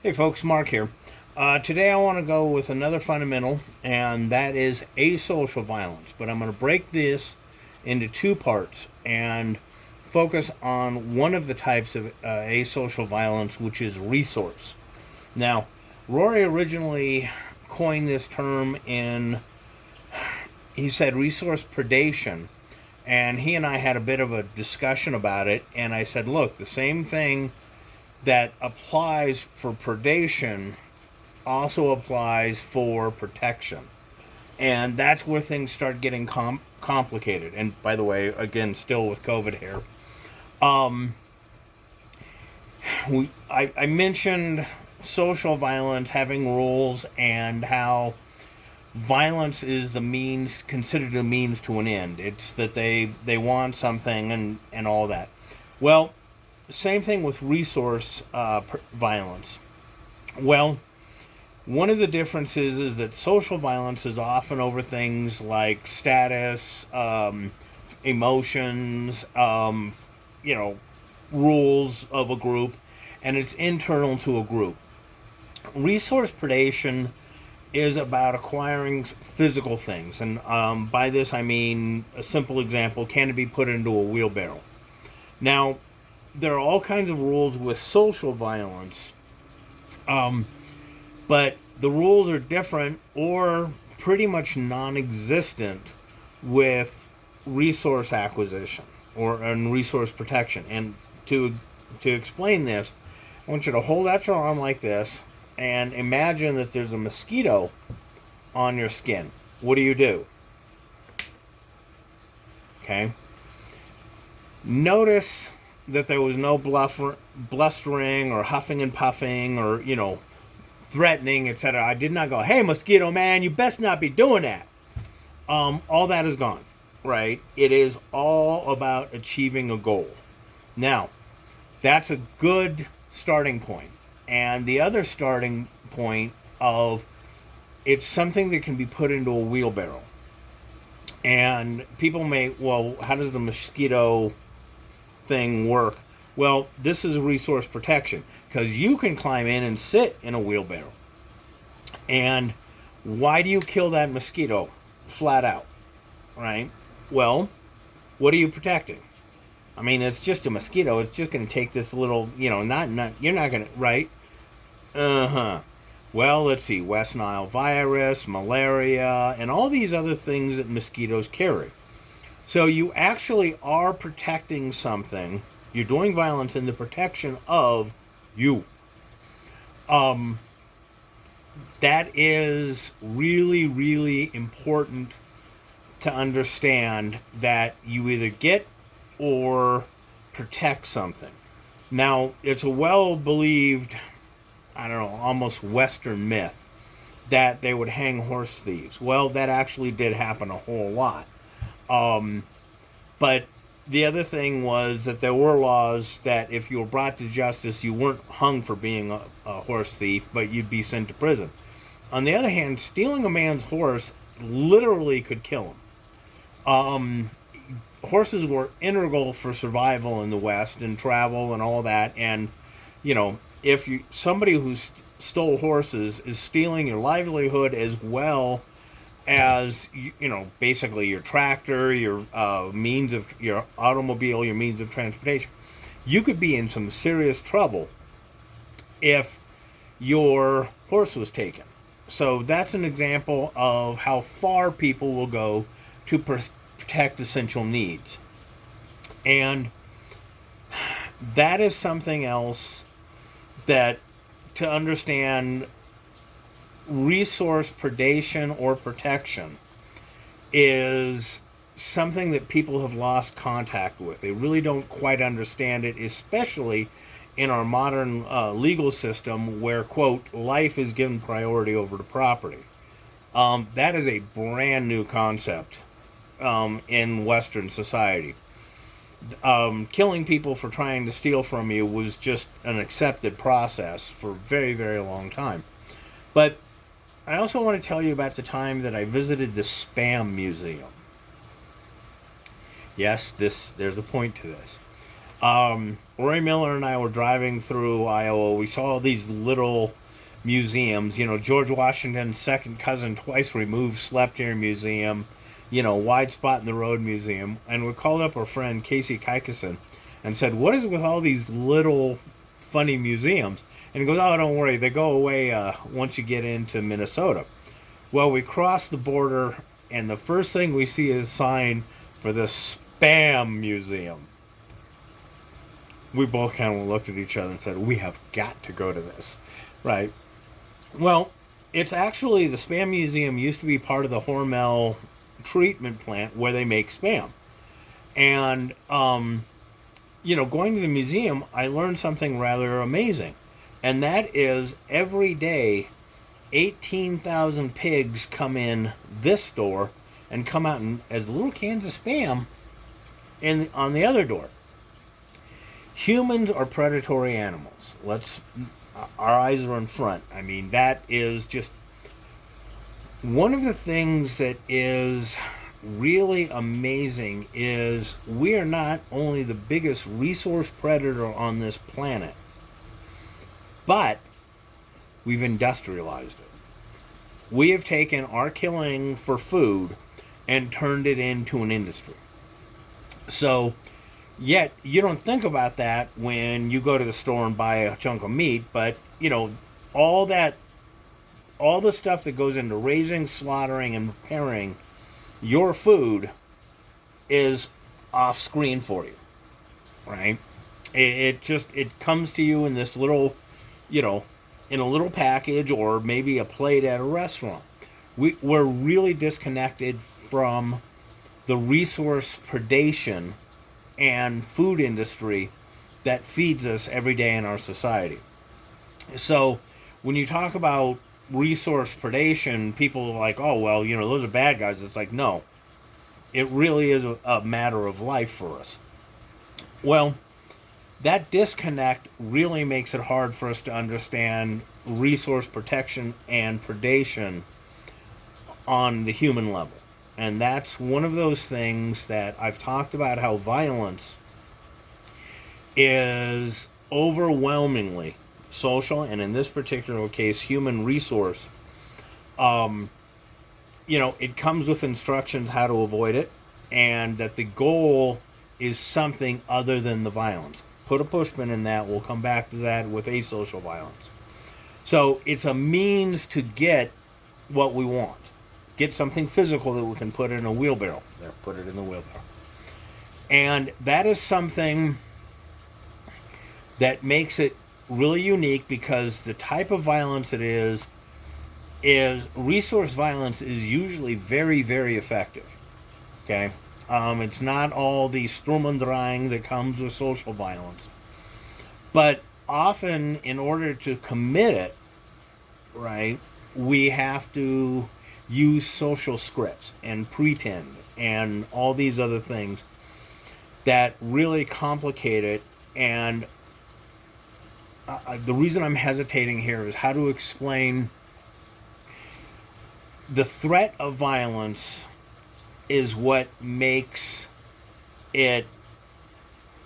Hey folks, Mark here. Today I want to go with another fundamental, and that is asocial violence. But I'm going to break this into two parts and focus on one of the types of asocial violence, which is resource. Now, Rory originally coined this term he said resource predation, and he and I had a bit of a discussion about it, and I said, look, the same thing that applies for predation also applies for protection. And that's where things start getting complicated. And by the way, again, still with COVID here. I mentioned social violence having rules and how violence is considered a means to an end. It's that they want something and all that. Well, same thing with resource violence. Well, one of the differences is that social violence is often over things like status, emotions, rules of a group, and it's internal to a group. Resource predation is about acquiring physical things, and by this I mean a simple example: can it be put into a wheelbarrow? Now, there are all kinds of rules with social violence, but the rules are different or pretty much non-existent with resource acquisition and resource protection. And to explain this, I want you to hold out your arm like this and imagine that there's a mosquito on your skin. What do? Okay. Notice that there was no blustering or huffing and puffing or, threatening, etc. I did not go, hey, mosquito man, you best not be doing that. All that is gone, right? It is all about achieving a goal. Now, that's a good starting point. And the other starting point of it's something that can be put into a wheelbarrow. And people may, well, how does the mosquito thing work? Well, this is resource protection because you can climb in and sit in a wheelbarrow. And why do you kill that mosquito flat out, right? Well, what are you protecting? I mean, it's just a mosquito. It's just going to take this little, you're not going to, right? Well, let's see, West Nile virus, malaria, and all these other things that mosquitoes carry. So you actually are protecting something. You're doing violence in the protection of you. That is really, really important to understand, that you either get or protect something. Now, it's a well-believed, almost Western myth that they would hang horse thieves. Well, that actually did happen a whole lot. But the other thing was that there were laws that if you were brought to justice, you weren't hung for being a horse thief, but you'd be sent to prison. On the other hand, stealing a man's horse literally could kill him. Horses were integral for survival in the West and travel and all that. And, if somebody who stole horses is stealing your livelihood as well as, basically your tractor, your means of your automobile, your means of transportation, you could be in some serious trouble if your horse was taken. So that's an example of how far people will go to protect essential needs. And that is something else that, to understand resource predation or protection, is something that people have lost contact with. They really don't quite understand it, especially in our modern legal system where, quote, life is given priority over the property. That is a brand new concept in Western society. Killing people for trying to steal from you was just an accepted process for a very, very long time. But I also want to tell you about the time that I visited the Spam Museum. Yes, there's a point to this. Roy Miller and I were driving through Iowa. We saw these little museums. George Washington's second cousin, twice removed, slept here museum. Wide spot in the road museum. And we called up our friend Casey Kikison and said, "What is it with all these little funny museums?" And he goes, "Oh, don't worry, they go away once you get into Minnesota." Well, we crossed the border, and the first thing we see is a sign for the Spam Museum. We both kind of looked at each other and said, "We have got to go to this." Right. Well, it's actually, the Spam Museum used to be part of the Hormel treatment plant where they make Spam. And, going to the museum, I learned something rather amazing. And that is, every day, 18,000 pigs come in this store and come out as little cans of Spam on the other door. Humans are predatory animals. Our eyes are in front. I mean, that is just one of the things that is really amazing. Is we are not only the biggest resource predator on this planet, but we've industrialized it. We have taken our killing for food and turned it into an industry. So, yet you don't think about that when you go to the store and buy a chunk of meat, but all the stuff that goes into raising, slaughtering, and preparing your food is off screen for you, right? It comes to you in this little, in a little package, or maybe a plate at a restaurant. We're really disconnected from the resource predation and food industry that feeds us every day in our society. So when you talk about resource predation, people are like, "Oh, well, those are bad guys." It's like, no, it really is a matter of life for us. Well, that disconnect really makes it hard for us to understand resource protection and predation on the human level. And that's one of those things that I've talked about, how violence is overwhelmingly social, and in this particular case, human resource. It comes with instructions how to avoid it, and that the goal is something other than the violence. Put a pushpin in that. We'll come back to that with asocial violence. So it's a means to get what we want. Get something physical that we can put in a wheelbarrow. There, put it in the wheelbarrow. And that is something that makes it really unique, because the type of violence it is resource violence is usually very, very effective. Okay? It's not all the Sturm und Drang that comes with social violence. But often, in order to commit it, right, we have to use social scripts and pretend and all these other things that really complicate it. And the reason I'm hesitating here is how to explain the threat of violence is what makes it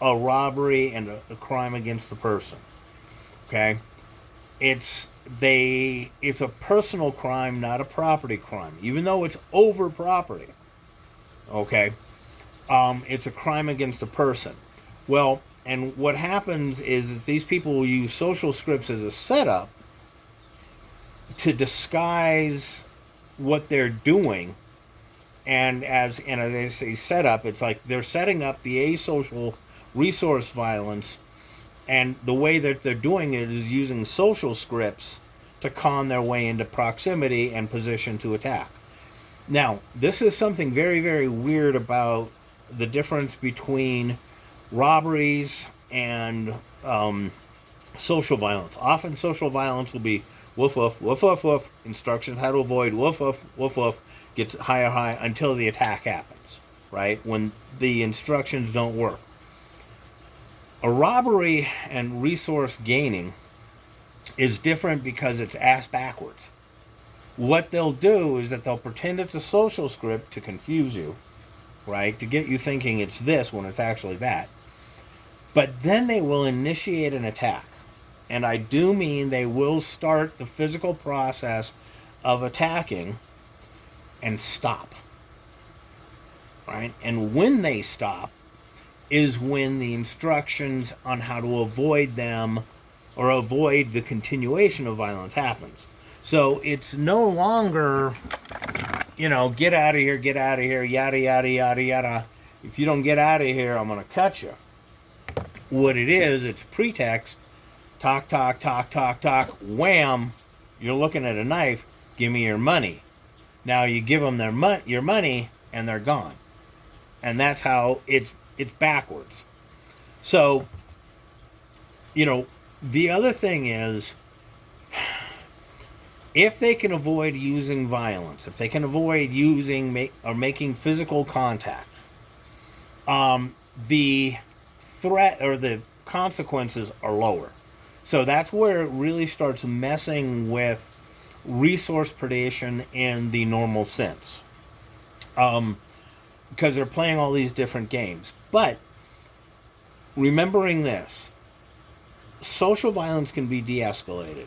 a robbery and a crime against the person. Okay? It's a personal crime, not a property crime, even though it's over property. Okay? It's a crime against a person. Well, and what happens is that these people will use social scripts as a setup to disguise what they're doing. And as I say setup, it's like they're setting up the asocial resource violence, and the way that they're doing it is using social scripts to con their way into proximity and position to attack. Now, this is something very, very weird about the difference between robberies and social violence. Often social violence will be woof woof, woof woof woof, instructions how to avoid, woof woof, woof woof, gets higher high until the attack happens, right? When the instructions don't work. A robbery and resource gaining is different because it's ass backwards. What they'll do is that they'll pretend it's a social script to confuse you, right? To get you thinking it's this when it's actually that. But then they will initiate an attack. And I do mean they will start the physical process of attacking and stop. Right? And when they stop is when the instructions on how to avoid them or avoid the continuation of violence happens. So it's no longer, get out of here, yada, yada, yada, yada. If you don't get out of here, I'm going to cut you. What it is, it's pretext. Talk, talk, talk, talk, talk. Wham! You're looking at a knife. Give me your money. Now you give them your money, and they're gone. And that's how it's backwards. So, the other thing is, if they can avoid using violence, if they can avoid using or making physical contact, the threat or the consequences are lower. So that's where it really starts messing with resource predation in the normal sense. Because they're playing all these different games. But remembering this, social violence can be de-escalated.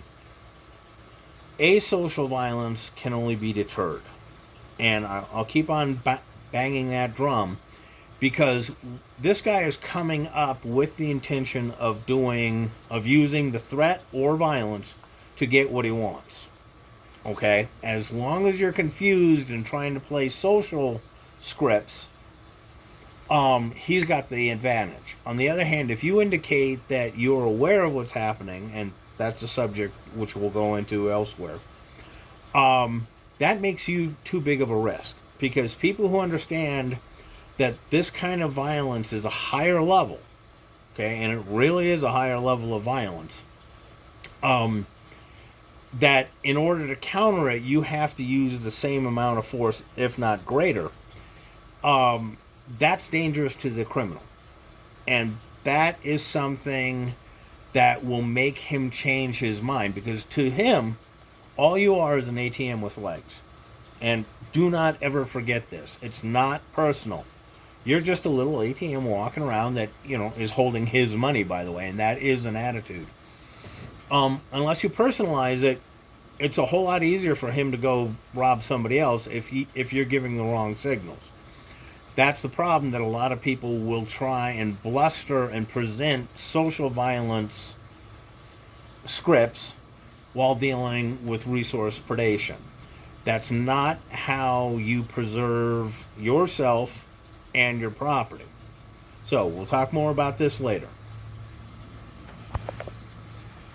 Asocial violence can only be deterred. And I'll keep on banging that drum, because this guy is coming up with the intention of using the threat or violence to get what he wants. Okay? As long as you're confused and trying to play social scripts, he's got the advantage. On the other hand, if you indicate that you're aware of what's happening, and that's a subject which we'll go into elsewhere, that makes you too big of a risk. Because people who understand that this kind of violence is a higher level, okay, and it really is a higher level of violence, that in order to counter it, you have to use the same amount of force, if not greater. That's dangerous to the criminal. And that is something that will make him change his mind, because to him, all you are is an ATM with legs. And do not ever forget this. It's not personal. You're just a little ATM walking around that, is holding his money, by the way, and that is an attitude. Unless you personalize it, it's a whole lot easier for him to go rob somebody else if you're giving the wrong signals. That's the problem, that a lot of people will try and bluster and present social violence scripts while dealing with resource predation. That's not how you preserve yourself and your property. So we'll talk more about this later.